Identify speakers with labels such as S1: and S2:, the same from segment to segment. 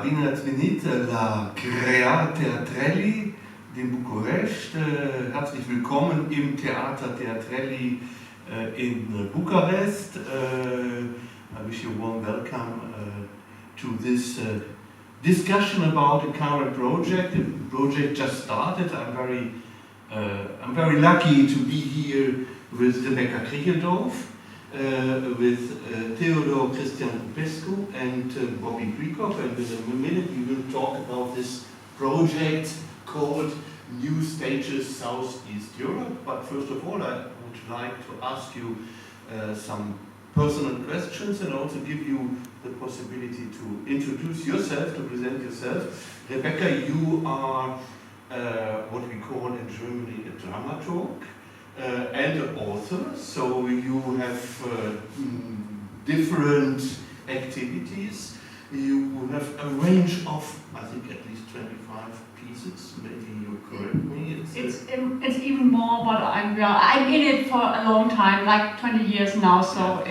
S1: bine ați venit la 𝐓𝐄𝐀𝐓 Teatrelli din București. Herzlich willkommen im Theater Teatrelli in Bucharest. I wish you a warm welcome to this discussion about the current project. The project just started. I'm very lucky to be here with Rebekka Kricheldorf, with Theodor Cristian Popescu and Bobi Pricop, and in a minute we will talk about this project called New Stages Southeast Europe. But first of all, I would like to ask you some personal questions and also give you the possibility to introduce yourself, to present yourself. Rebekka, you are what we call in Germany a dramaturg. And an author, so you have different activities. You have a range of, I think, at least 25 pieces. Maybe you correct me.
S2: It's even more, but I'm in it for a long time, like 20 years now. So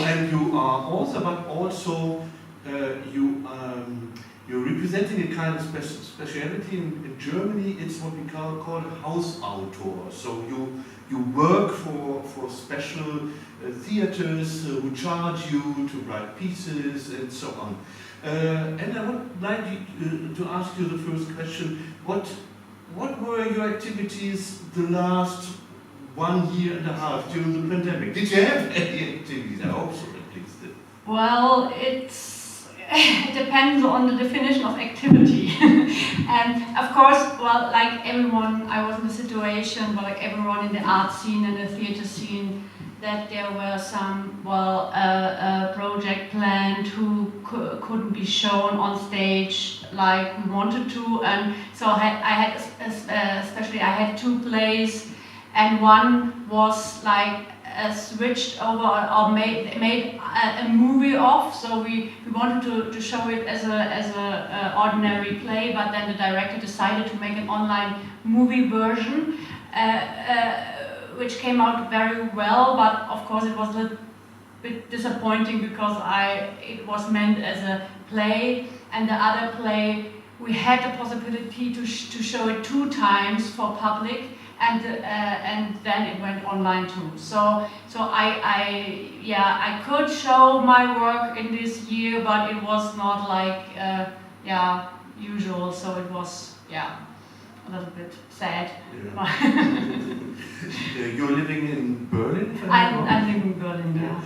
S1: and you are author, but also you're representing a kind of speciality in Germany. It's what we call Hausautor. So you work for special theaters who charge you to write pieces and so on. And I would like to ask you the first question: what were your activities the last 1 year and a half during the pandemic? Did you have any activities? I hope so, at least.
S2: Well, it depends on the definition of activity. And of course, well, like everyone, I was in a situation, but like everyone in the art scene and the theater scene, that there were some, project planned who couldn't be shown on stage like we wanted to. And so I had 2 plays, and one was like switched over or made a movie of. So we wanted to show it as a ordinary play, but then the director decided to make an online movie version, which came out very well. But of course, it was a little bit disappointing because it was meant as a play, and the other play we had the possibility to show it 2 times for public. And then it went online too. So I could show my work in this year, but it was not like usual. So it was a little bit sad.
S1: Yeah. You're living in Berlin?
S2: I'm living in Berlin, yeah.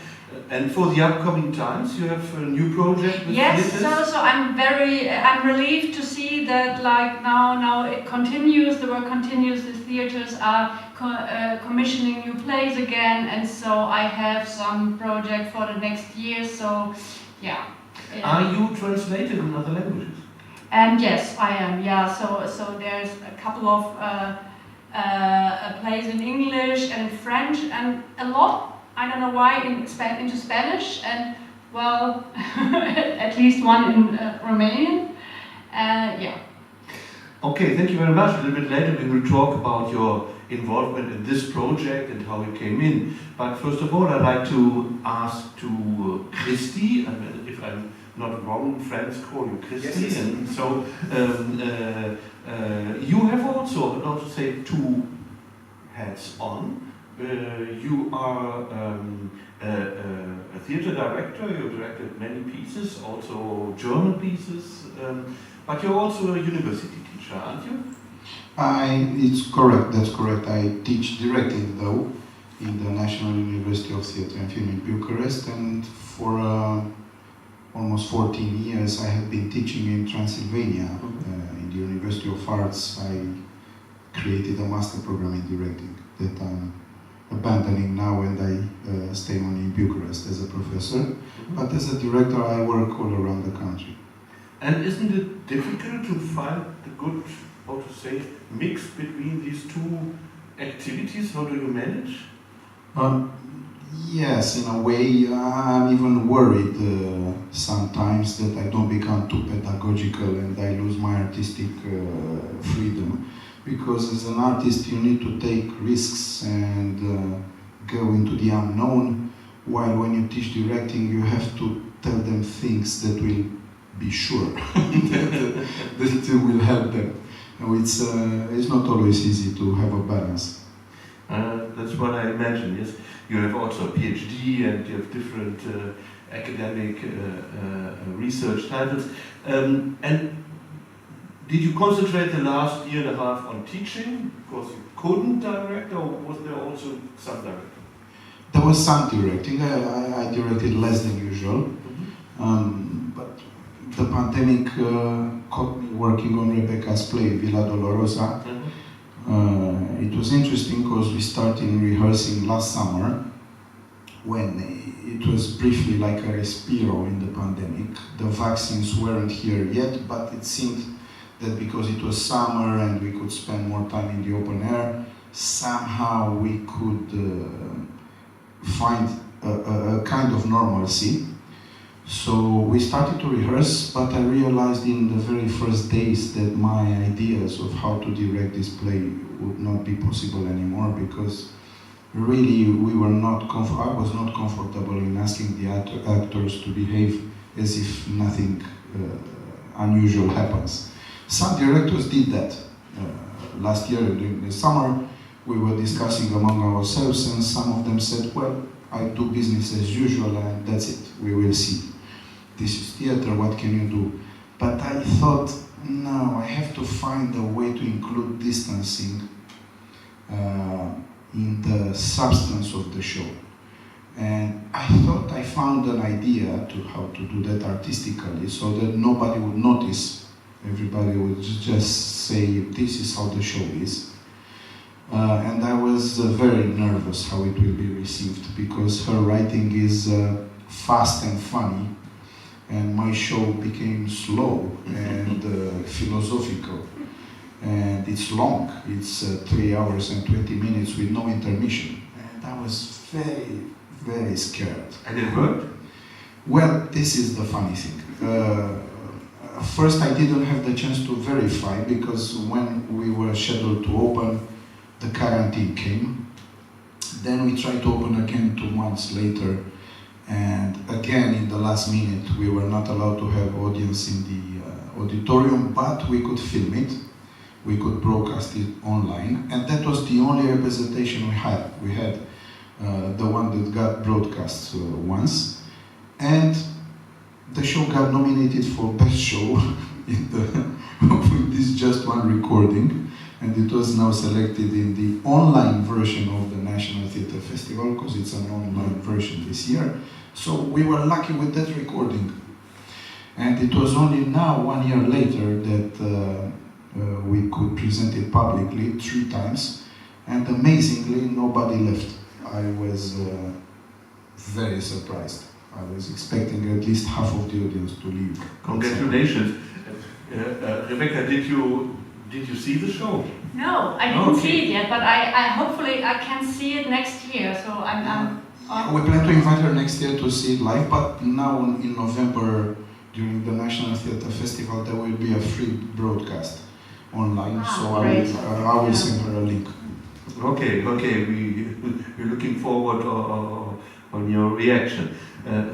S1: And for the upcoming times, you have a new project with
S2: theaters? So I'm relieved to see that like now it continues, the work continues, the theaters are commissioning new plays again, and so I have some project for the next year, so yeah.
S1: Are you translated in other languages?
S2: And yes, I am, so there's a couple of plays in English and in French, and a lot, I don't know why, into Spanish, and well, at least one in Romanian.
S1: Okay, thank you very much. A little bit later we will talk about your involvement in this project and how you came in. But first of all, I'd like to ask to Christi, if I'm not wrong, friends call you Christi,
S3: yes.
S1: And so you have also, not to say 2 hats on. You are a theater director, you directed many pieces, also German pieces, but you're also a university teacher, aren't you?
S3: It's correct, that's correct. I teach directly though in the National University of Theatre and Film in Bucharest, and for almost 14 years I have been teaching in Transylvania. In the University of Arts I created a master program in directing that I'm abandoning now, and I stay only in Bucharest as a professor. But as a director I work all around the country.
S1: And isn't it difficult to find the good, how to say, mix between these 2 activities? How do you manage?
S3: Yes, in a way. I'm even worried sometimes that I don't become too pedagogical and I lose my artistic freedom. Because as an artist you need to take risks and go into the unknown, while when you teach directing you have to tell them things that will be sure that it will help them. It's not always easy to have a balance.
S1: That's what I imagine, yes. You have also a PhD and you have different academic research titles. And did you concentrate the last year and a half on teaching because you couldn't direct, or was there also some directing?
S3: There was some directing. I directed less than usual. But the pandemic caught me working on Rebekka's play, Villa Dolorosa. It was interesting because we started rehearsing last summer when it was briefly like a respiro in the pandemic. The vaccines weren't here yet, but it seemed that because it was summer and we could spend more time in the open air, somehow we could find a kind of normalcy. So we started to rehearse, but I realized in the very first days that my ideas of how to direct this play would not be possible anymore, because really we were not I was not comfortable in asking the actors to behave as if nothing unusual happens. Some directors did that. Last year during the summer we were discussing among ourselves, and some of them said, well, I do business as usual and that's it, we will see. This is theater, what can you do? But I thought, no, I have to find a way to include distancing in the substance of the show. And I thought I found an idea to how to do that artistically so that nobody would notice. Everybody would just say, this is how the show is. And I was very nervous how it will be received, because her writing is fast and funny, and my show became slow and philosophical. And it's long, it's 3 hours and 20 minutes with no intermission. And I was very, very scared.
S1: And it worked?
S3: Well, this is the funny thing. First, I didn't have the chance to verify, because when we were scheduled to open, the quarantine came. Then we tried to open again 2 months later, and again in the last minute we were not allowed to have audience in the auditorium, but we could film it, we could broadcast it online, and that was the only representation we had. We had the one that got broadcast once, and the show got nominated for Best Show with this just one recording. And it was now selected in the online version of the National Theatre Festival, because it's an online version this year. So we were lucky with that recording. And it was only now, 1 year later, that we could present it publicly 3 times. And amazingly, nobody left. I was very surprised. I was expecting at least half of the audience to leave.
S1: Congratulations. Rebekka, did you see the show?
S2: No, I didn't see it yet, but I hopefully I can see it next year. So
S3: we plan to invite her next year to see it live, but now in November, during the National Theatre Festival, there will be a free broadcast online, so I will send her a link.
S1: Okay, we're looking forward on your reaction.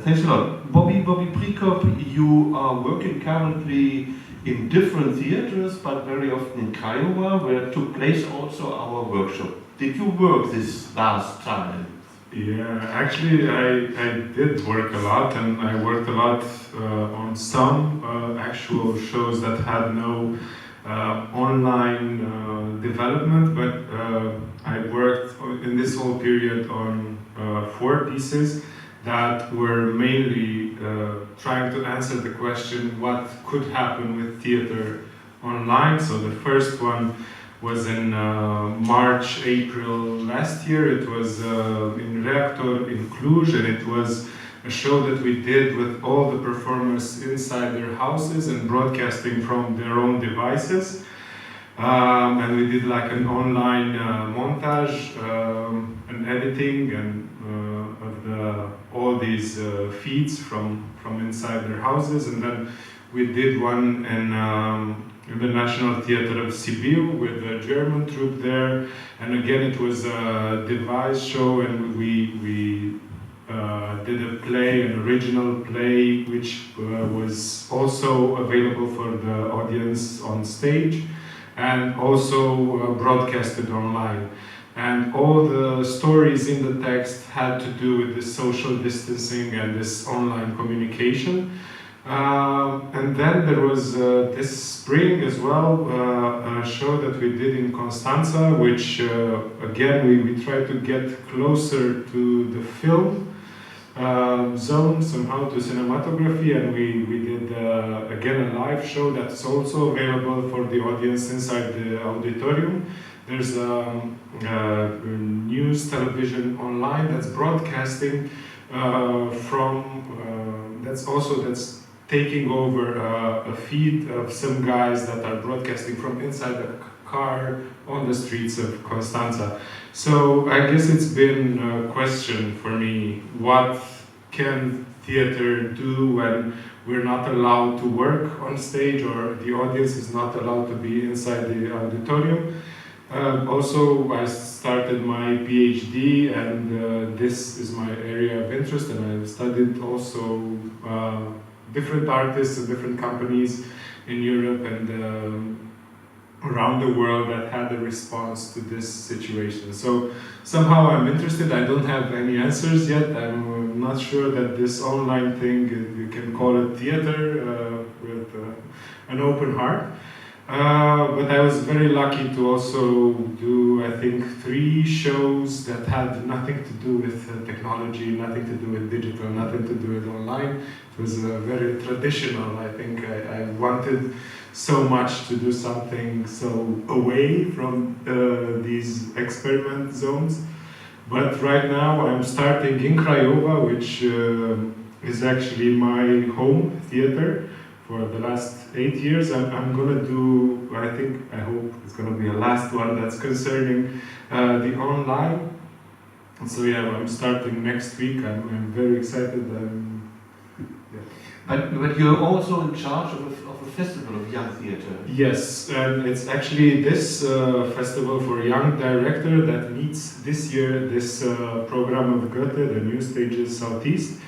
S1: Thanks a lot. Bobi Pricop, you are working currently in different theaters, but very often in Craiova, where took place also our workshop. Did you work this last time?
S4: Yeah, actually I did work a lot, and I worked a lot on some actual shows that had no online development, but I worked in this whole period on 4 pieces that were mainly trying to answer the question, what could happen with theater online. So the first one was in March, April last year. It was in Reactor in Cluj, and it was a show that we did with all the performers inside their houses and broadcasting from their own devices. And we did like an online montage and editing and of all these feeds from inside their houses. And then we did one in the National Theatre of Sibiu with the German troupe there. And again, it was a device show, and we did a play, an original play, which was also available for the audience on stage and also broadcasted online. And all the stories in the text had to do with this social distancing and this online communication. And then there was this spring as well, a show that we did in Constanța, which again we tried to get closer to the film zone, somehow to cinematography, and we did again a live show that's also available for the audience inside the auditorium. There's news television online that's broadcasting that's taking over a feed of some guys that are broadcasting from inside the car on the streets of Constanța. So I guess it's been a question for me, what can theater do when we're not allowed to work on stage or the audience is not allowed to be inside the auditorium? Also, I started my PhD, and this is my area of interest, and I've studied also different artists and different companies in Europe and around the world that had a response to this situation. So somehow I'm interested. I don't have any answers yet. I'm not sure that this online thing, you can call it theater with an open heart. But I was very lucky to also do, I think, 3 shows that had nothing to do with technology, nothing to do with digital, nothing to do with online. It was very traditional. I think I wanted so much to do something so away from these experiment zones. But right now I'm starting in Craiova, which is actually my home theater. For the last 8 years, I'm gonna do, I hope it's gonna be a last one that's concerning the online. So yeah, I'm starting next week. I'm very excited.
S1: But you're also in charge of a festival of young theatre.
S4: Yes, and it's actually this festival for young director that meets this year this program of Goethe, the New Stages Southeast.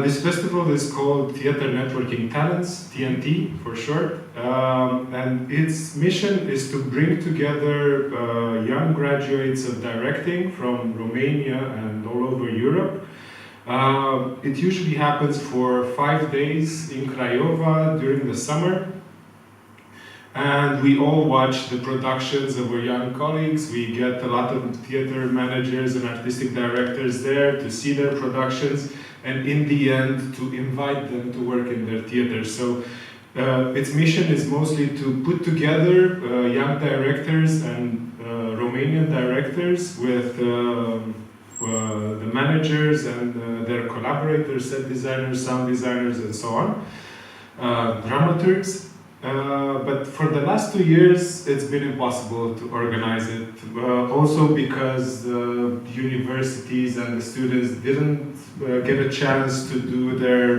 S4: This festival is called Theatre Networking Talents, TNT for short, and its mission is to bring together young graduates of directing from Romania and all over Europe. It usually happens for 5 days in Craiova during the summer, and we all watch the productions of our young colleagues. We get a lot of theatre managers and artistic directors there to see their productions, and in the end to invite them to work in their theater. So its mission is mostly to put together young directors and Romanian directors with the managers and their collaborators, set designers, sound designers, and so on, dramaturgs. But for the last 2 years, it's been impossible to organize it. Also because the universities and the students didn't get a chance to do their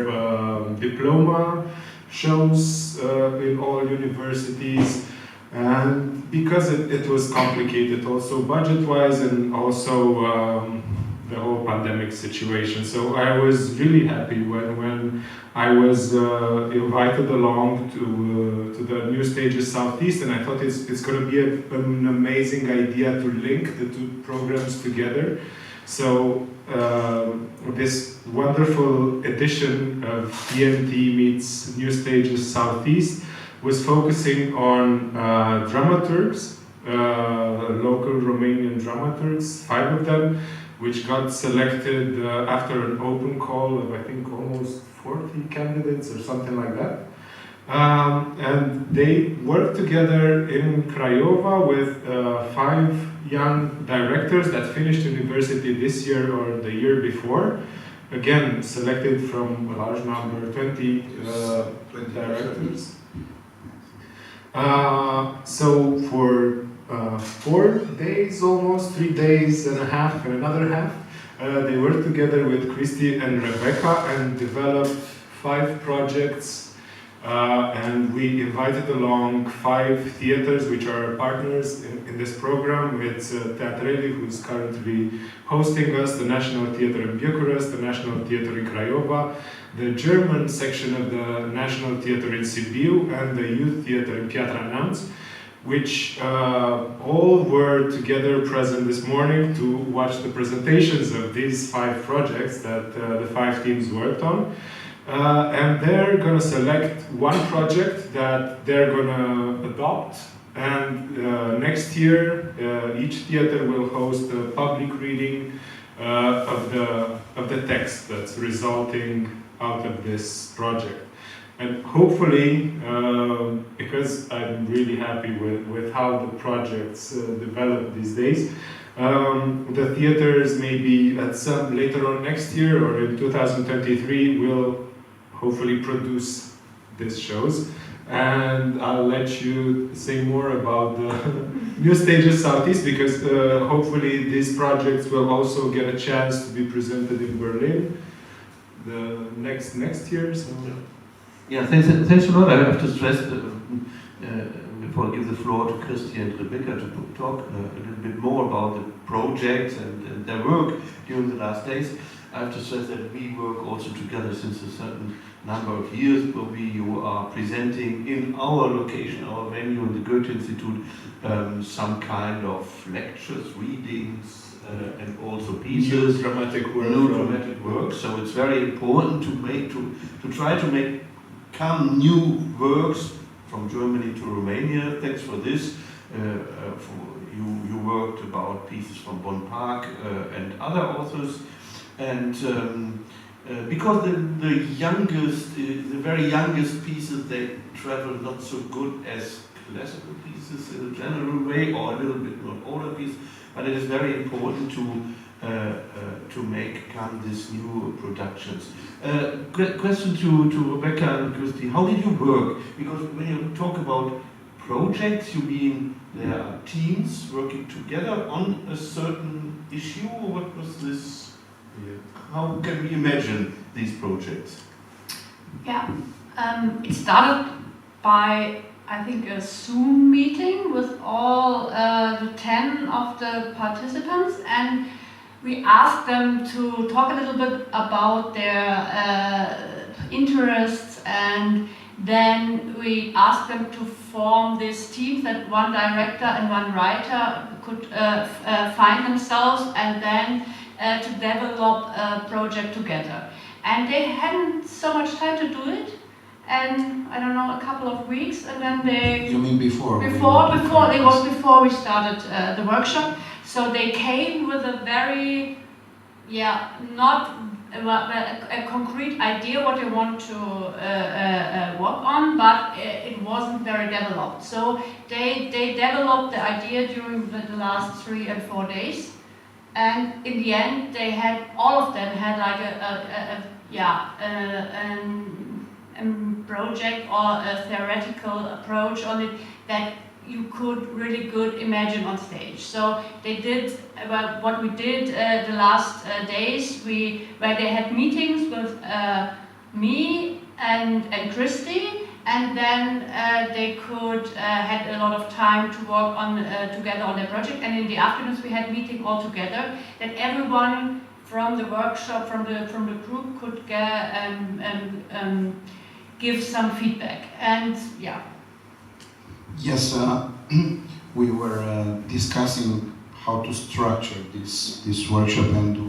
S4: diploma shows in all universities. And because it was complicated also budget-wise and also the whole pandemic situation. So I was really happy when I was invited along to the New Stages Southeast, and I thought it's going to be an amazing idea to link the 2 programs together. So this wonderful edition of TNT meets New Stages Southeast was focusing on dramaturgs, local Romanian dramaturgs, 5 of them, which got selected after an open call of, I think, almost 40 candidates or something like that. And they worked together in Craiova with 5 young directors that finished university this year or the year before. Again, selected from a large number, 20 directors. So for 4 days almost, 3 days and a half and another half, they worked together with Christy and Rebekka and developed 5 projects and we invited along 5 theaters which are partners in this program. It's Teatrele, who is currently hosting us, the National Theatre in Bucharest, the National Theatre in Craiova, the German section of the National Theatre in Sibiu, and the Youth Theatre in Piatra Neamț, which all were together present this morning to watch the presentations of these 5 projects that the 5 teams worked on. And they're going to select one project that they're going to adopt, and next year each theater will host a public reading of the text that's resulting out of this project. And hopefully, because I'm really happy with how the projects develop these days, the theaters maybe at some later on next year or in 2023 will hopefully produce these shows. And I'll let you say more about the New Stages Southeast, because hopefully these projects will also get a chance to be presented in Berlin the next year. So.
S1: Yeah, thanks a lot. I have to stress, before I give the floor to Cristian and Rebekka, to talk a little bit more about the projects and their work during the last days. I have to stress that we work also together since a certain number of years. Bobi, you are presenting in our location, our venue in the Goethe-Institut, some kind of lectures, readings, and also pieces,
S4: new dramatic work.
S1: So it's very important to try to come new works from Germany to Romania. Thanks for this. You worked about pieces from Bonn Park and other authors, and because the very youngest pieces, they travel not so good as classical pieces in a general way, or a little bit more older pieces. But it is very important to make come these new productions. Question to Rebekka and Christy: how did you work? Because when you talk about projects, you mean there are teams working together on a certain issue, or what was this? Yeah. How can we imagine these projects?
S2: Yeah, it started by, I think, a Zoom meeting with all the 10 of the participants, and we asked them to talk a little bit about their interests, and then we asked them to form this team that one director and one writer could find themselves, and then to develop a project together. And they hadn't so much time to do it, and I don't know, a couple of weeks, and then they...
S3: You mean before?
S2: It was before we started the workshop. So they came with a very, not a concrete idea what they want to work on, but it wasn't very developed. So they developed the idea during the last 3 and 4 days, and in the end, all of them had like a project or a theoretical approach on it that you could really good imagine on stage. So they did what we did the last days. Where they had meetings with me and Christy, and then they could had a lot of time to work on together on their project. And in the afternoons we had meeting all together. That everyone from the workshop, from the group, could give some feedback. And yeah.
S3: Yes, we were discussing how to structure this workshop, and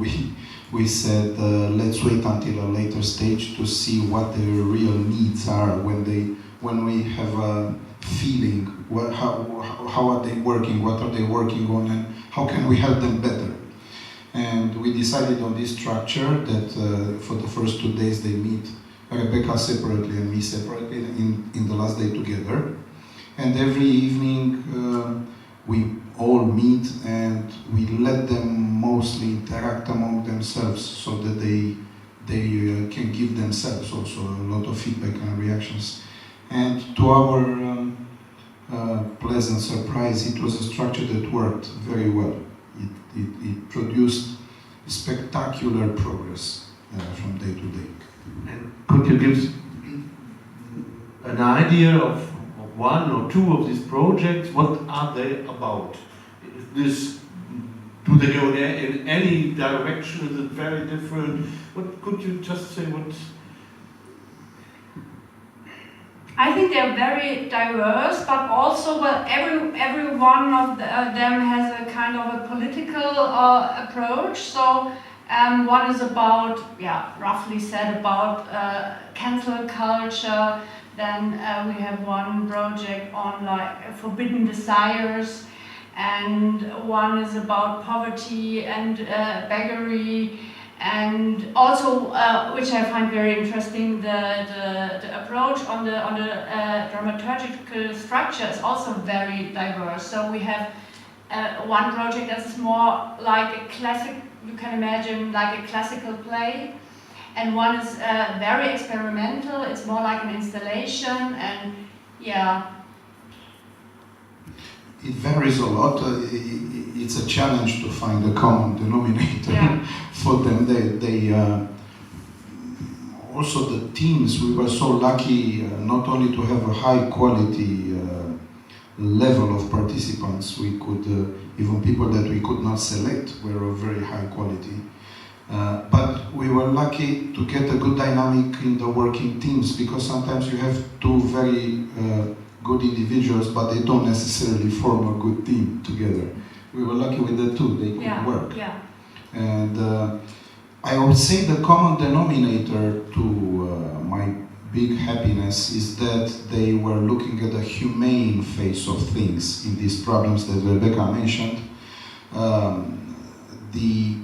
S3: we said let's wait until a later stage to see what their real needs are when we have a feeling how are they working, what are they working on, and how can we help them better. And we decided on this structure that for the first 2 days they meet, Rebekka separately and me separately, in the last day together. And every evening we all meet and we let them mostly interact among themselves, so that they can give themselves also a lot of feedback and reactions. And to our pleasant surprise, it was a structure that worked very well. It produced spectacular progress from day to day.
S1: And could you give a an idea of one or two of these projects? What are they about? Do they go in any direction? Is it very different? What could you just say?
S2: I think they're very diverse, but also, well, every one of them has a kind of a political approach. So one is about, roughly said, about cancel culture. Then we have one project on like forbidden desires, and one is about poverty and beggary. And also, which I find very interesting, the approach on the dramaturgical structure is also very diverse. So we have one project that is more like a classic, you can imagine like a classical play, and one is very experimental. It's more like an installation, and yeah.
S3: It varies a lot. It's a challenge to find a common denominator for them. They also the teams. We were so lucky not only to have a high quality level of participants. We could even people that we could not select were of very high quality. But we were lucky to get a good dynamic in the working teams, because sometimes you have two very good individuals, but they don't necessarily form a good team together. We were lucky with the two, they could work.
S2: Yeah.
S3: And I would say the common denominator to my big happiness is that they were looking at the humane face of things in these problems that Rebekka mentioned. The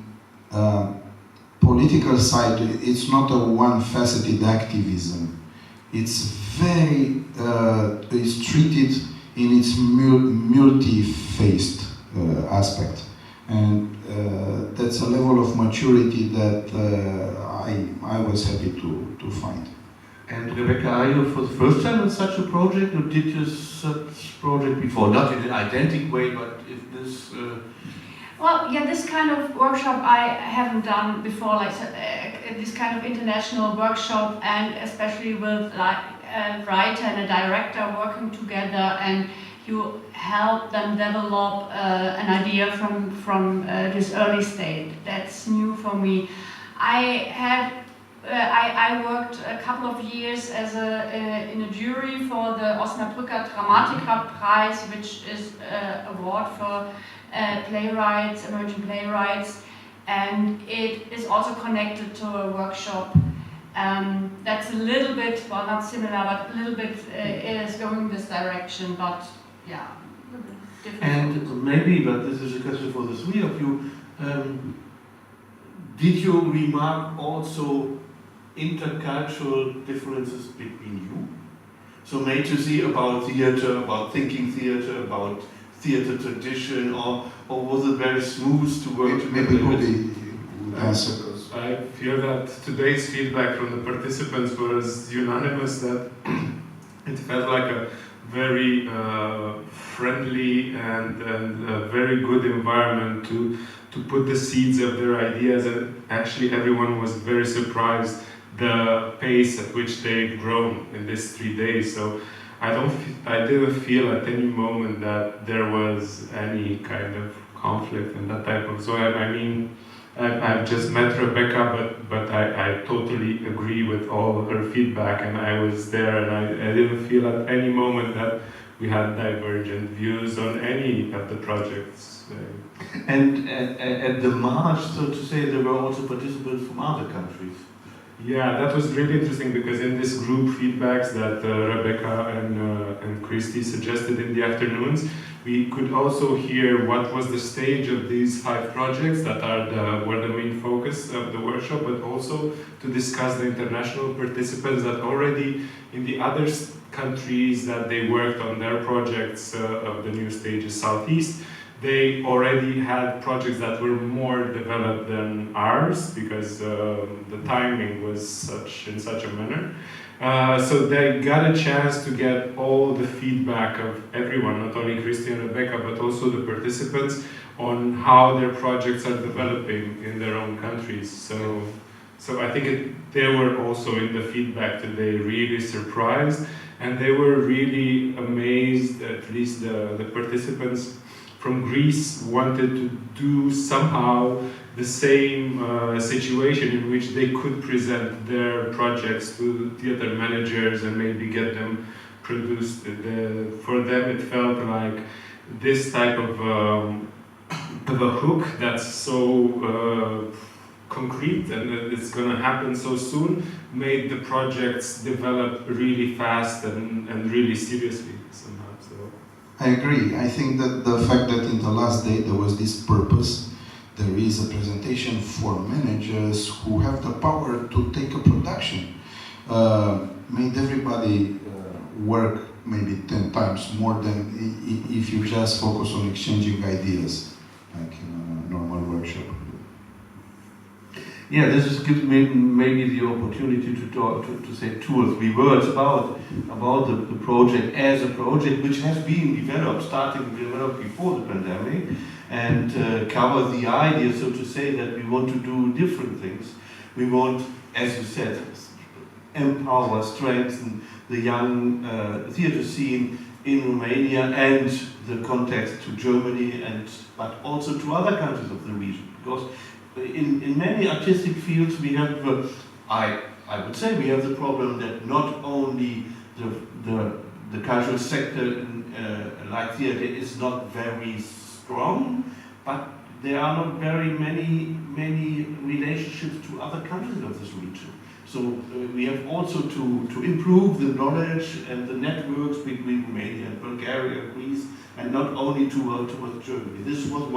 S3: political side, it's not a one-faceted activism. It's very, it's treated in its multi-faced aspect. And that's a level of maturity that I was happy to find.
S1: And Rebekka, are you for the first time in such a project, or did you such project before? Not in an identical way, but if this...
S2: Well, yeah, this kind of workshop I haven't done before, like this kind of international workshop, and especially with like a writer and a director working together, and you help them develop an idea from this early state. That's new for me. I worked a couple of years as in a jury for the Osnabrücker Dramatikerpreis, which is an award for playwrights, emerging playwrights, and it is also connected to a workshop that's a little bit, well, not similar, but a little bit is going this direction, but yeah, a little bit different.
S1: And maybe, but this is a question for the three of you, did you remark also intercultural differences between you? So maybe to see about theater, about thinking theater, about theater tradition, or was it very smooth to work together?
S3: Maybe Bobi answer.
S4: I feel that today's feedback from the participants was unanimous, that it felt like a very friendly and a very good environment to put the seeds of their ideas, and actually everyone was very surprised the pace at which they've grown in these 3 days. So I didn't feel at any moment that there was any kind of conflict and that type of. So I mean, I've just met Rebekka, but I totally agree with all her feedback, and I was there, and I didn't feel at any moment that we had divergent views on any of the projects.
S1: And at the march, so to say, there were also participants from other countries.
S4: Yeah, that was really interesting, because in this group feedbacks that Rebekka and Christy suggested in the afternoons, we could also hear what was the stage of these 5 projects that were the main focus of the workshop, but also to discuss the international participants that already in the other countries that they worked on their projects of the new stages Southeast, they already had projects that were more developed than ours, because the timing was in such a manner. So they got a chance to get all the feedback of everyone, not only Christy and Rebekka, but also the participants, on how their projects are developing in their own countries. So So I think they were also in the feedback today really surprised, and they were really amazed, at least the participants from Greece wanted to do somehow the same situation in which they could present their projects to theater managers and maybe get them produced. For them it felt like this type of a hook that's so concrete and that it's going to happen so soon made the projects develop really fast and really seriously somehow. So
S3: I agree. I think that the fact that in the last day there was this purpose, there is a presentation for managers who have the power to take a production, made everybody work maybe 10 times more than if you just focus on exchanging ideas, like in a normal workshop.
S1: Yeah, this gives me maybe the opportunity to talk, to say 2 or 3 words about the project as a project which has been developed, developed before the pandemic, and cover the idea, so to say, that we want to do different things. We want, as you said, empower, strengthen the young theatre scene in Romania and the context to Germany, but also to other countries of the region, because in many artistic fields we have, I would say we have the problem that not only the cultural sector like theatre is not very strong, but there are not very many relationships to other countries of this region. So we have also to improve the knowledge and the networks between Romania and Bulgaria, Greece, and not only towards Germany. This was the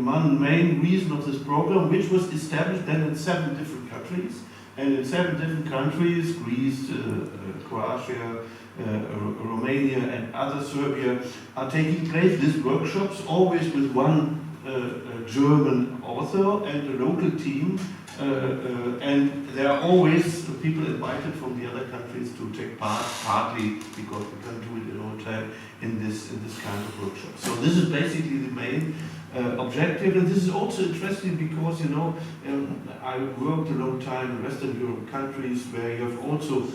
S1: one main reason of this program, which was established then in 7 different countries. And in 7 different countries, Greece, Croatia, Romania and other Serbia, are taking place these workshops, always with one German author and a local team. And there are always people invited from the other countries to take part, partly because we can't do it in all time in this kind of workshop. So this is basically the main objective, and this is also interesting because, you know, I worked a long time in Western Europe countries where you have also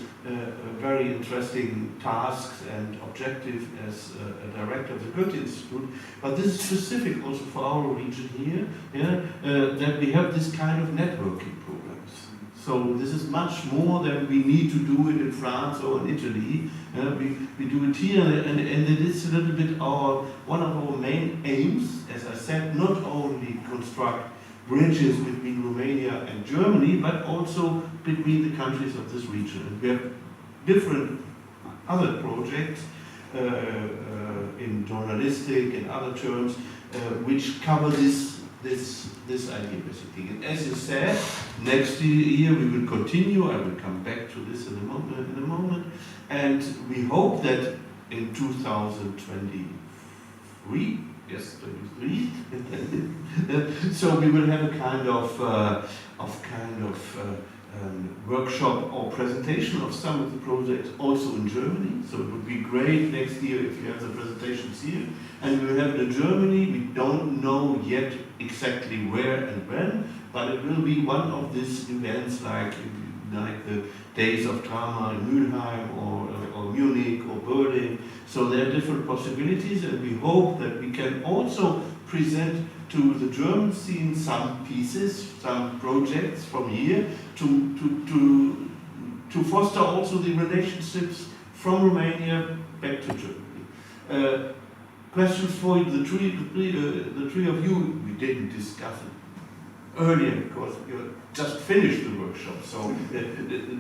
S1: very interesting tasks and objectives as a director of the Goethe-Institut, but this is specific also for our region here, that we have this kind of networking programs. So this is much more than we need to do it in France or in Italy. We do it here, and it is a little bit one of our main aims, as I said, not only construct bridges between Romania and Germany, but also between the countries of this region. And we have different other projects in journalistic and other terms which cover this idea basically. And as you said, next year we will continue. I will come back to this in a moment. And we hope that in 2023, yes, 23, so we will have a kind of workshop or presentation of some of the projects also in Germany. So it would be great next year if you have the presentations here. And we will have it in Germany. We don't know yet exactly where and when, but it will be one of these events like the Days of Drama in Mülheim or Munich or Berlin. So there are different possibilities, and we hope that we can also present to the German scene some pieces, some projects from here to foster also the relationships from Romania back to Germany. Questions for the three of you? We didn't discuss it earlier because you just finished the workshop, so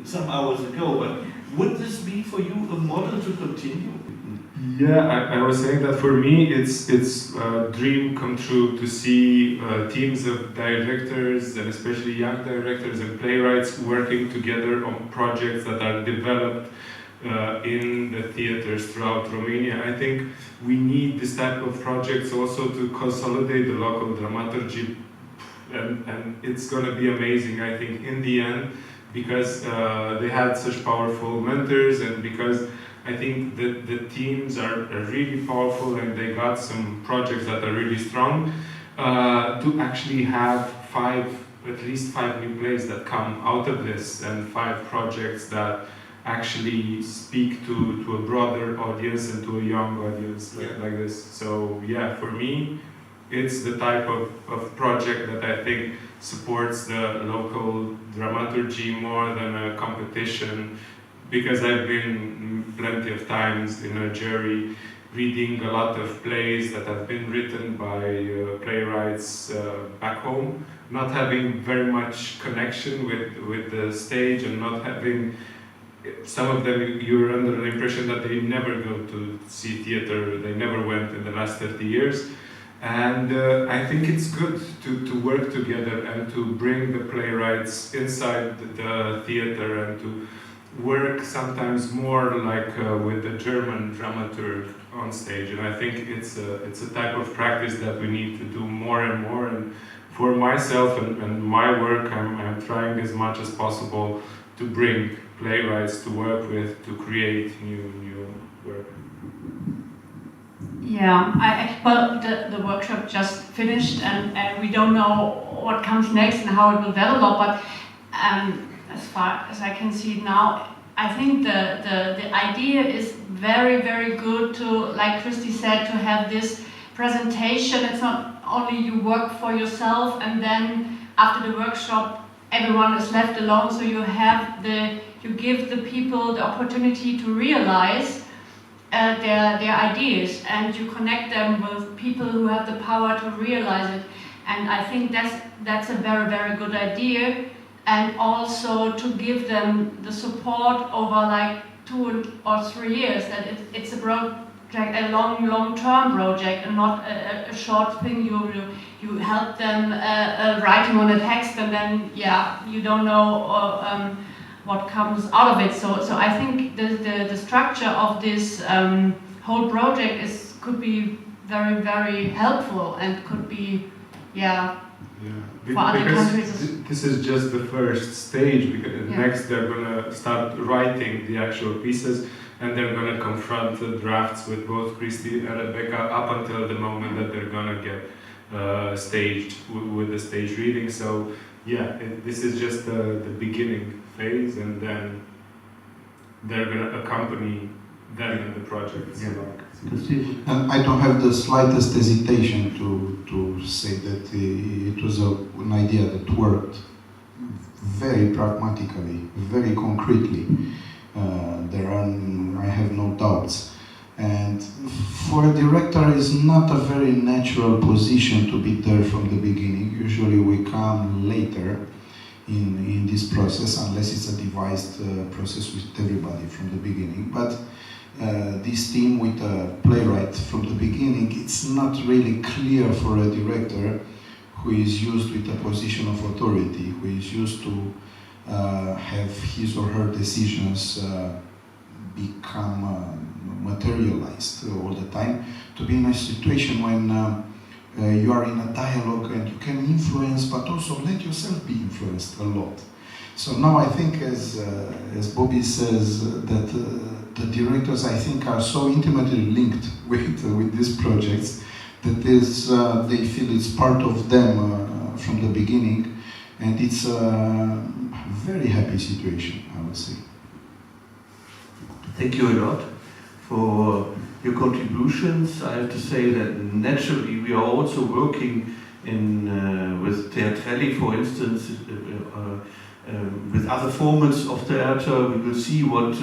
S1: some hours ago. But would this be for you a model to continue?
S4: Yeah, I was saying that for me it's a dream come true to see teams of directors and especially young directors and playwrights working together on projects that are developed in the theaters throughout Romania. I think we need this type of projects also to consolidate the local dramaturgy, and it's going to be amazing, I think, in the end, because they had such powerful mentors, and because I think that the teams are really powerful and they got some projects that are really strong. To actually have 5 at least 5 new plays that come out of this, and 5 projects that actually speak to a broader audience and to a young audience like this. So yeah, for me, it's the type of project that I think supports the local dramaturgy more than a competition, because I've been plenty of times in a jury reading a lot of plays that have been written by playwrights back home, not having very much connection with the stage, and not having, some of them you're under the impression that they never go to see theater, they never went in the last 30 years. And I think it's good to work together and to bring the playwrights inside the theater, and to work sometimes more like with the German dramaturg on stage. And I think it's a type of practice that we need to do more and more. And for myself and my work, I'm trying as much as possible to bring playwrights to work with, to create new work.
S2: Yeah, well, the workshop just finished, and we don't know what comes next and how it will develop, but as far as I can see now, I think the idea is very, very good to, like Christy said, to have this presentation. It's not only you work for yourself and then after the workshop everyone is left alone, so you give the people the opportunity to realize their ideas, and you connect them with people who have the power to realize it. And I think that's a very, very good idea. And also to give them the support over like 2 or 3 years, that it's a project, a long-term project, and not a short thing. You help them writing on a text, and then you don't know what comes out of it. So I think the structure of this whole project could be very, very helpful, and could be for other countries.
S4: This is just the first stage, because next they're going to start writing the actual pieces, and they're going to confront the drafts with both Christy and Rebekka up until the moment that they're going to get staged with the stage reading. So this is just the beginning phase, and then they're going to accompany them in the project.
S3: And I don't have the slightest hesitation to say that it was an idea that worked very pragmatically, very concretely. I have no doubts. And for a director, it's not a very natural position to be there from the beginning. Usually we come later in this process, unless it's a devised process with everybody from the beginning. But this team with a playwright from the beginning, it's not really clear for a director who is used with a position of authority, who is used to have his or her decisions become materialized all the time, to be in a situation when you are in a dialogue and you can influence, but also let yourself be influenced a lot. So now I think, as Bobi says, that the directors, I think, are so intimately linked with these projects that they feel it's part of them from the beginning, and it's a very happy situation, I would say.
S1: Thank you a lot for your contributions. I have to say that naturally we are also working with Teatrelli, for instance, with other formats of theater. We will see what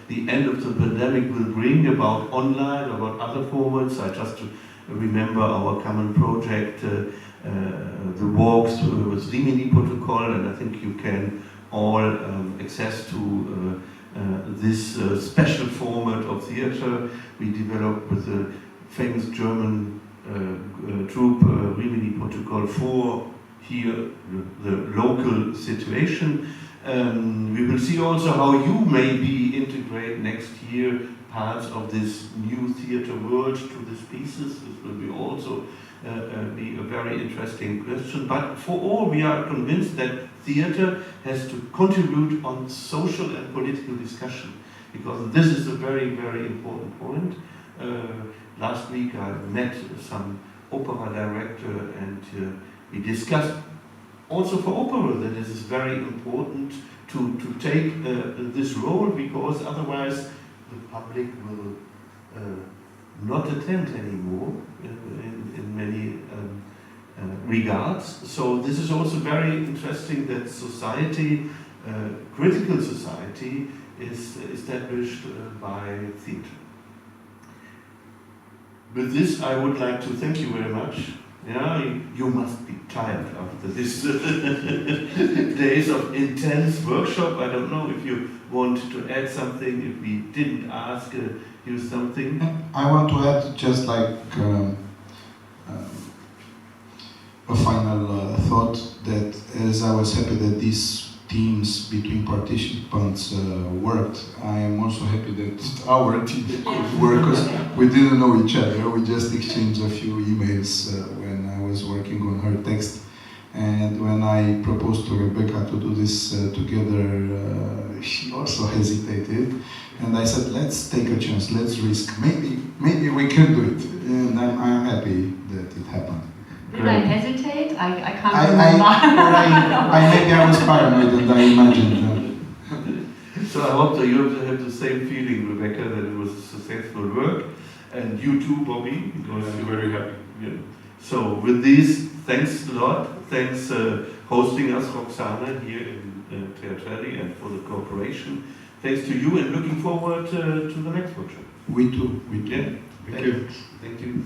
S1: the end of the pandemic will bring about online, about other formats. I just remember our common project, the walks with Rimini protocol, and I think you can all access to this special format of theater we developed with the famous German troupe Rimini protocol for here the local situation. We will see also how you maybe integrate next year parts of this new theater world to these pieces. This will be also be a very interesting question. But for all, we are convinced that theater has to contribute on social and political discussion, because this is a very, very important point. Last week I met some opera director, and we discussed also for opera that it is very important to take this role, because otherwise the public will not attend anymore in many regards. So this is also very interesting that society, critical society, is established by theatre. With this, I would like to thank you very much. Yeah, you must be tired after this days of intense workshop. I don't know if you want to add something, if we didn't ask you something.
S3: I want to add just like a final thought, that as I was happy that these teams between participants worked, I am also happy that our team could work, because we didn't know each other. We just exchanged a few emails when I was working on her text. And when I proposed to Rebekka to do this together, she also hesitated. And I said, let's take a chance, let's risk. Maybe we can do it. And I'm happy that it happened.
S2: Did I hesitate? I can't remember.
S3: Maybe I was paranoid and I imagined.
S1: So I hope that you have the same feeling, Rebekka, that it was a successful work. And you too, Bobi, because
S4: I'm very happy.
S1: Yeah. So with these, thanks a lot. Thanks hosting us, Roxana, here in Teatrelli, and for the cooperation. Thanks to you, and looking forward to the next workshop.
S3: We too.
S1: Yeah.
S4: Thank you.
S1: Thank you.